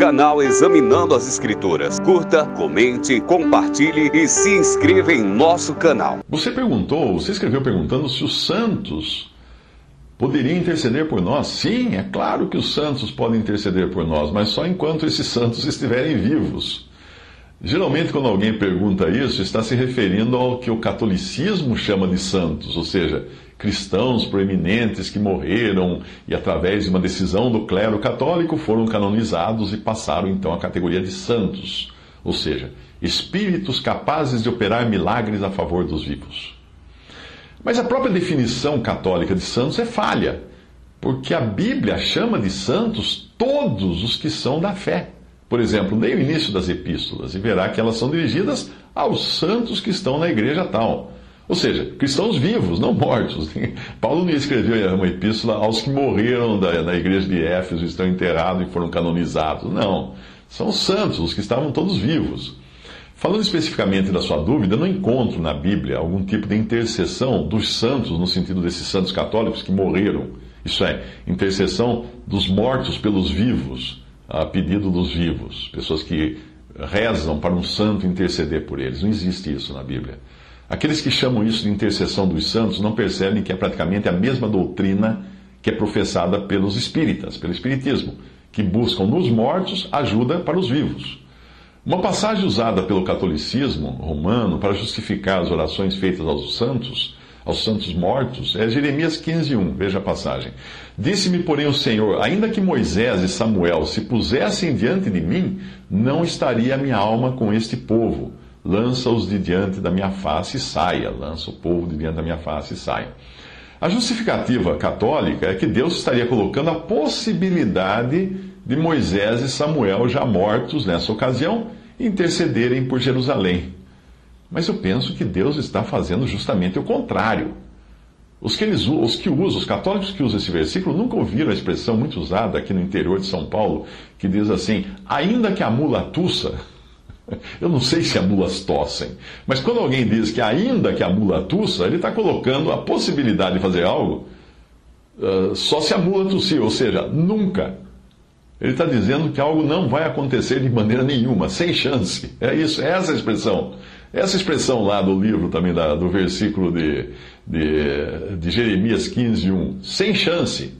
canal Examinando as Escrituras. Curta, comente, compartilhe e se inscreva em nosso canal. Você escreveu perguntando se os santos poderiam interceder por nós. Sim, é claro que os santos podem interceder por nós, mas só enquanto esses santos estiverem vivos. Geralmente, quando alguém pergunta isso, está se referindo ao que o catolicismo chama de santos, ou seja, cristãos proeminentes que morreram e, através de uma decisão do clero católico, foram canonizados e passaram então à categoria de santos, ou seja, espíritos capazes de operar milagres a favor dos vivos. Mas a própria definição católica de santos é falha, porque a Bíblia chama de santos todos os que são da fé. Por exemplo, leia o início das epístolas e verá que elas são dirigidas aos santos que estão na igreja tal. Ou seja, cristãos vivos, não mortos. Paulo não escreveu uma epístola aos que morreram na igreja de Éfeso, estão enterrados e foram canonizados. Não, são santos, os que estavam todos vivos. Falando especificamente da sua dúvida, não encontro na Bíblia algum tipo de intercessão dos santos, no sentido desses santos católicos que morreram. Isso é, intercessão dos mortos pelos vivos, a pedido dos vivos. Pessoas que rezam para um santo interceder por eles. Não existe isso na Bíblia. Aqueles que chamam isso de intercessão dos santos não percebem que é praticamente a mesma doutrina que é professada pelos espíritas, pelo espiritismo, que buscam nos mortos ajuda para os vivos. Uma passagem usada pelo catolicismo romano para justificar as orações feitas aos santos mortos, é Jeremias 15:1. Veja a passagem. Disse-me, porém, o Senhor: ainda que Moisés e Samuel se pusessem diante de mim, não estaria a minha alma com este povo. Lança-os de diante da minha face e saia. Lança o povo de diante da minha face e saia. A justificativa católica é que Deus estaria colocando a possibilidade de Moisés e Samuel, já mortos nessa ocasião, intercederem por Jerusalém. Mas eu penso que Deus está fazendo justamente o contrário. Os católicos que usam esse versículo nunca ouviram a expressão muito usada aqui no interior de São Paulo, que diz assim: ainda que a mula tussa. Eu não sei se as mulas tossem, mas quando alguém diz que ainda que a mula tussa, ele está colocando a possibilidade de fazer algo só se a mula tossir, ou seja, nunca. Ele está dizendo que algo não vai acontecer de maneira nenhuma, sem chance. É isso, é essa a expressão. Essa expressão lá do livro também, do versículo de Jeremias 15:1. Sem chance.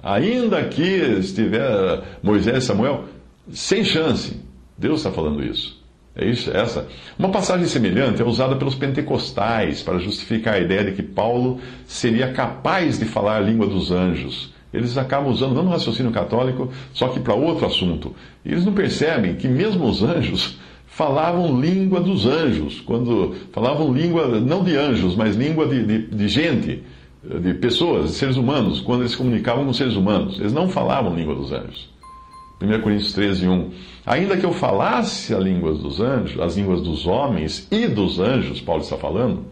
Ainda que estiver Moisés e Samuel, sem chance. Deus está falando isso. É isso, essa. Uma passagem semelhante é usada pelos pentecostais para justificar a ideia de que Paulo seria capaz de falar a língua dos anjos. Eles acabam usando não no raciocínio católico, só que para outro assunto. E eles não percebem que mesmo os anjos falavam língua dos anjos, quando falavam língua não de anjos, mas língua de gente, de pessoas, de seres humanos, quando eles se comunicavam com seres humanos. Eles não falavam língua dos anjos. 1 Coríntios 13:1. Ainda que eu falasse as línguas dos anjos, as línguas dos homens e dos anjos, Paulo está falando,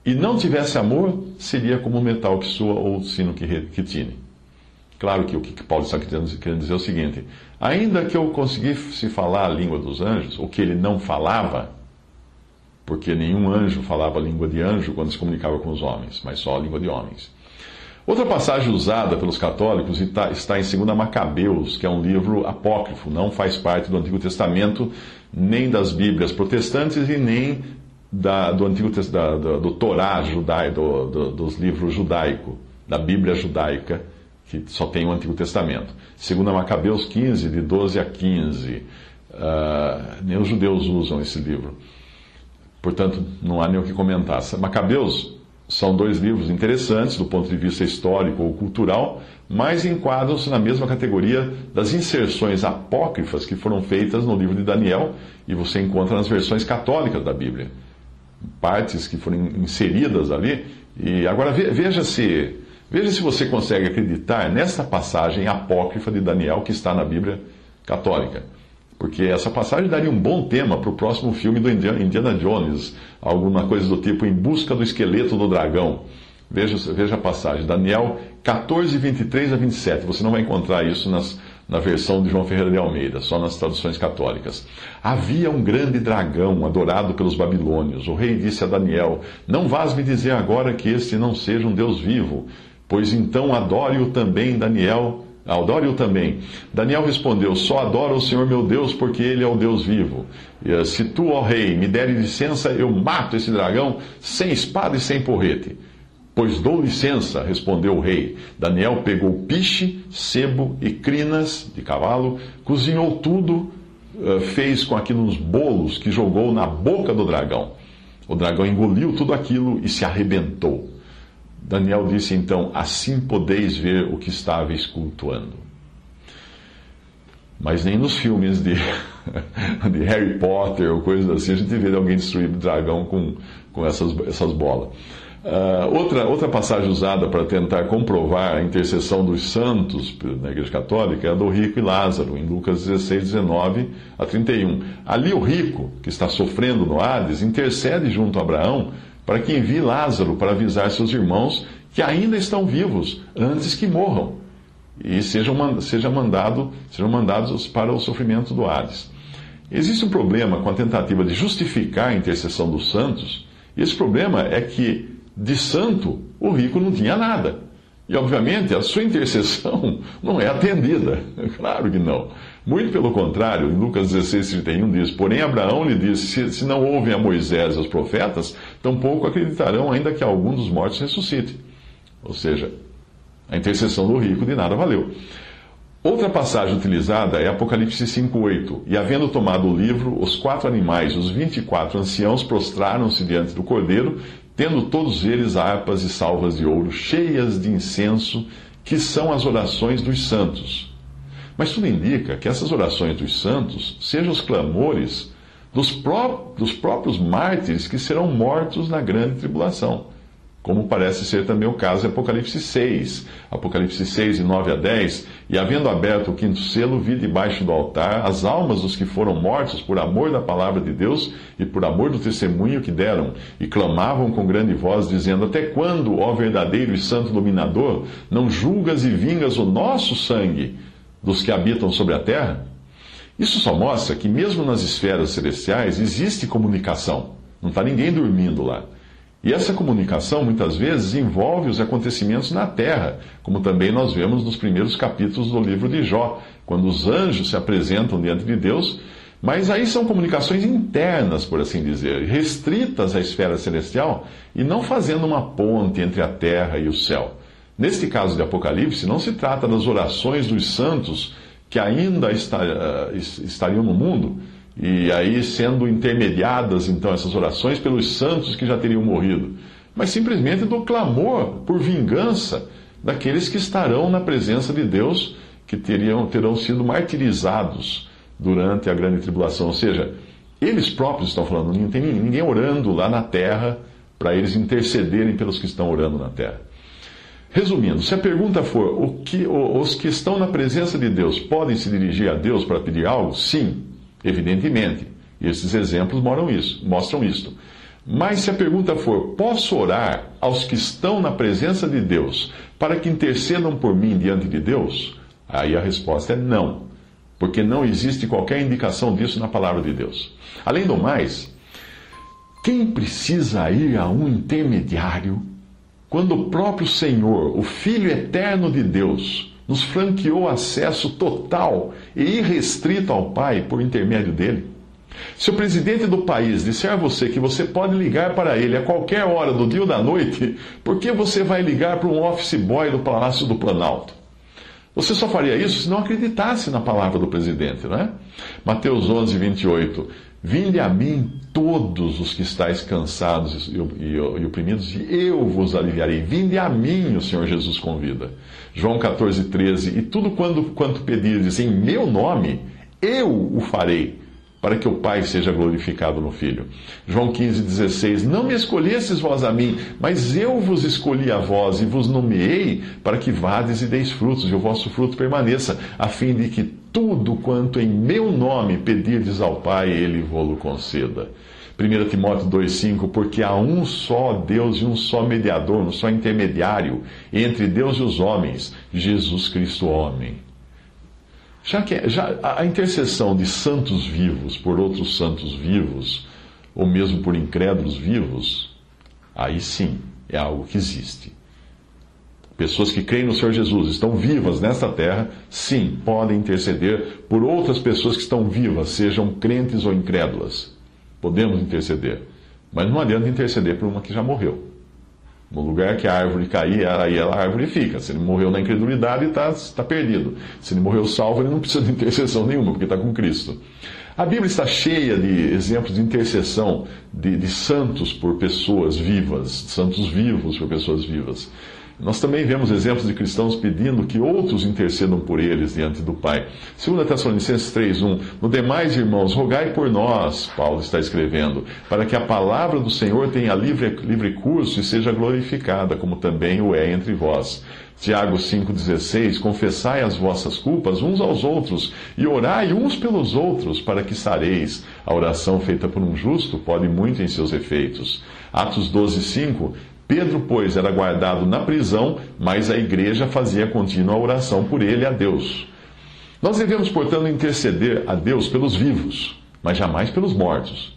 e não tivesse amor, seria como um metal que soa ou o sino que tine. Claro que o que Paulo está querendo dizer é o seguinte: ainda que eu conseguisse falar a língua dos anjos, o que ele não falava, porque nenhum anjo falava a língua de anjo quando se comunicava com os homens, mas só a língua de homens. Outra passagem usada pelos católicos está em 2 Macabeus, que é um livro apócrifo, não faz parte do Antigo Testamento, nem das Bíblias protestantes e nem do Torá judaico, dos livros judaicos, da Bíblia judaica, que só tem o Antigo Testamento. 2 Macabeus 15, de 12 a 15. Nem os judeus usam esse livro. Portanto, não há nem o que comentar. Macabeus são dois livros interessantes do ponto de vista histórico ou cultural, mas enquadram-se na mesma categoria das inserções apócrifas que foram feitas no livro de Daniel, e você encontra nas versões católicas da Bíblia. Partes que foram inseridas ali. E agora veja se você consegue acreditar nessa passagem apócrifa de Daniel que está na Bíblia católica. Porque essa passagem daria um bom tema para o próximo filme do Indiana Jones, alguma coisa do tipo Em Busca do Esqueleto do Dragão. Veja a passagem, Daniel 14, 23 a 27. Você não vai encontrar isso na versão de João Ferreira de Almeida, só nas traduções católicas. Havia um grande dragão adorado pelos babilônios. O rei disse a Daniel: não vás me dizer agora que este não seja um Deus vivo, pois então adore-o também, Daniel, Adore-o também. Daniel respondeu: só adoro o Senhor meu Deus, porque Ele é o Deus vivo. Se tu, ó rei, me deres licença, eu mato esse dragão sem espada e sem porrete. Pois dou licença, respondeu o rei. Daniel pegou piche, sebo e crinas de cavalo, cozinhou tudo, fez com aquilo uns bolos que jogou na boca do dragão. O dragão engoliu tudo aquilo e se arrebentou. Daniel disse então: assim podeis ver o que estáveis cultuando. Mas nem nos filmes de Harry Potter ou coisas assim a gente vê alguém destruir o dragão com essas bolas. Outra passagem usada para tentar comprovar a intercessão dos santos na Igreja Católica é a do rico e Lázaro, em Lucas 16, 19 a 31. Ali o rico, que está sofrendo no Hades, intercede junto a Abraão para que envie Lázaro para avisar seus irmãos que ainda estão vivos antes que morram e sejam mandados para o sofrimento do Hades. Existe um problema com a tentativa de justificar a intercessão dos santos, e esse problema é que de santo, o rico não tinha nada. E, obviamente, a sua intercessão não é atendida. Claro que não. Muito pelo contrário, em Lucas 16, 31 diz: porém, Abraão lhe disse: se não ouvem a Moisés e aos profetas, tampouco acreditarão, ainda que algum dos mortos ressuscite. Ou seja, a intercessão do rico de nada valeu. Outra passagem utilizada é Apocalipse 5,8. E havendo tomado o livro, os 4 animais e os 24 anciãos prostraram-se diante do Cordeiro, tendo todos eles harpas e salvas de ouro, cheias de incenso, que são as orações dos santos. Mas tudo indica que essas orações dos santos sejam os clamores dos próprios mártires que serão mortos na grande tribulação, como parece ser também o caso em Apocalipse 6. Apocalipse 6, de 9 a 10. E havendo aberto o 5º selo, vi debaixo do altar as almas dos que foram mortos por amor da palavra de Deus e por amor do testemunho que deram, e clamavam com grande voz, dizendo: até quando, ó verdadeiro e santo dominador, não julgas e vingas o nosso sangue dos que habitam sobre a terra? Isso só mostra que mesmo nas esferas celestiais existe comunicação. Não está ninguém dormindo lá. E essa comunicação, muitas vezes, envolve os acontecimentos na terra, como também nós vemos nos primeiros capítulos do livro de Jó, quando os anjos se apresentam diante de Deus, mas aí são comunicações internas, por assim dizer, restritas à esfera celestial e não fazendo uma ponte entre a terra e o céu. Neste caso de Apocalipse, não se trata das orações dos santos que ainda estariam no mundo, e aí sendo intermediadas, então, essas orações pelos santos que já teriam morrido, mas simplesmente do clamor por vingança daqueles que estarão na presença de Deus, que terão sido martirizados durante a grande tribulação. Ou seja, eles próprios estão falando, não tem ninguém orando lá na terra para eles intercederem pelos que estão orando na terra. Resumindo, se a pergunta for: os que estão na presença de Deus podem se dirigir a Deus para pedir algo? Sim. Evidentemente, e esses exemplos mostram isso. Mas se a pergunta for: posso orar aos que estão na presença de Deus para que intercedam por mim diante de Deus? Aí a resposta é não, porque não existe qualquer indicação disso na palavra de Deus. Além do mais, quem precisa ir a um intermediário quando o próprio Senhor, o Filho eterno de Deus, nos franqueou acesso total e irrestrito ao Pai por intermédio dele? Se o presidente do país disser a você que você pode ligar para ele a qualquer hora do dia ou da noite, por que você vai ligar para um office boy do Palácio do Planalto? Você só faria isso se não acreditasse na palavra do presidente, não é? Mateus 11, 28. Vinde a mim todos os que estáis cansados e oprimidos, e eu vos aliviarei. Vinde a mim, o Senhor Jesus convida. João 14, 13. E tudo quanto pedirdes em meu nome, eu o farei, para que o Pai seja glorificado no Filho. João 15, 16. Não me escolhestes vós a mim, mas eu vos escolhi a vós e vos nomeei para que vades e deis frutos, e o vosso fruto permaneça, a fim de que tudo quanto em meu nome pedirdes ao Pai, Ele vô-lo conceda. 1 Timóteo 2,5. Porque há um só Deus e um só mediador, um só intermediário entre Deus e os homens, Jesus Cristo homem. Já a intercessão de santos vivos por outros santos vivos, ou mesmo por incrédulos vivos, aí sim é algo que existe. pessoas que creem no Senhor Jesus, estão vivas nesta terra, sim, podem interceder por outras pessoas que estão vivas, sejam crentes ou incrédulas. Podemos interceder. Mas não adianta interceder por uma que já morreu. No lugar que a árvore cair, aí a árvore fica. Se ele morreu na incredulidade, está perdido. Se ele morreu salvo, ele não precisa de intercessão nenhuma, porque está com Cristo. A Bíblia está cheia de exemplos de intercessão de santos por pessoas vivas, santos vivos por pessoas vivas. Nós também vemos exemplos de cristãos pedindo que outros intercedam por eles diante do Pai. 2 Tessalonicenses 3:1, no demais, irmãos, rogai por nós, Paulo está escrevendo, para que a palavra do Senhor tenha livre curso e seja glorificada, como também o é entre vós. Tiago 5,16, confessai as vossas culpas uns aos outros e orai uns pelos outros, para que sareis. A oração feita por um justo pode muito em seus efeitos. Atos 12,5, Pedro, pois, era guardado na prisão, mas a igreja fazia contínua oração por ele a Deus. Nós devemos, portanto, interceder a Deus pelos vivos, mas jamais pelos mortos.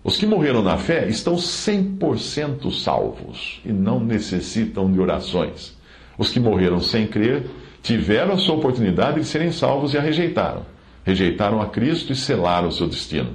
Os que morreram na fé estão 100% salvos e não necessitam de orações. Os que morreram sem crer tiveram a sua oportunidade de serem salvos e a rejeitaram. Rejeitaram a Cristo e selaram o seu destino.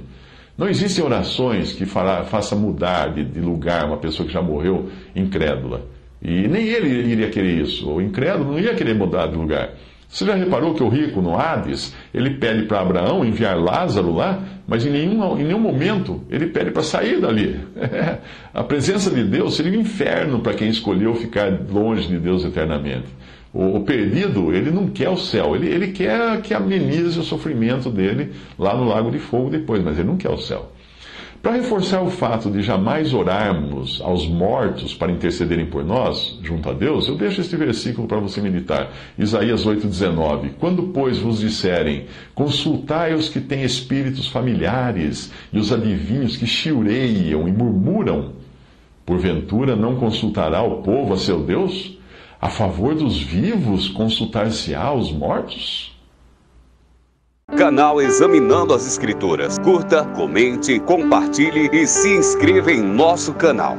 Não existem orações que faça mudar de lugar uma pessoa que já morreu incrédula. E nem ele iria querer isso. O incrédulo não ia querer mudar de lugar. Você já reparou que o rico no Hades, ele pede para Abraão enviar Lázaro lá, mas em nenhum momento ele pede para sair dali. A presença de Deus seria um inferno para quem escolheu ficar longe de Deus eternamente. O perdido, ele não quer o céu, ele quer que amenize o sofrimento dele lá no lago de fogo depois, mas ele não quer o céu. Para reforçar o fato de jamais orarmos aos mortos para intercederem por nós, junto a Deus, eu deixo este versículo para você meditar. Isaías 8,19. Quando, pois, vos disserem, consultai os que têm espíritos familiares e os adivinhos que chiureiam e murmuram, porventura não consultará o povo a seu Deus? A favor dos vivos consultar-se-á aos mortos? Canal Examinando as Escrituras. Curta, comente, compartilhe e se inscreva em nosso canal.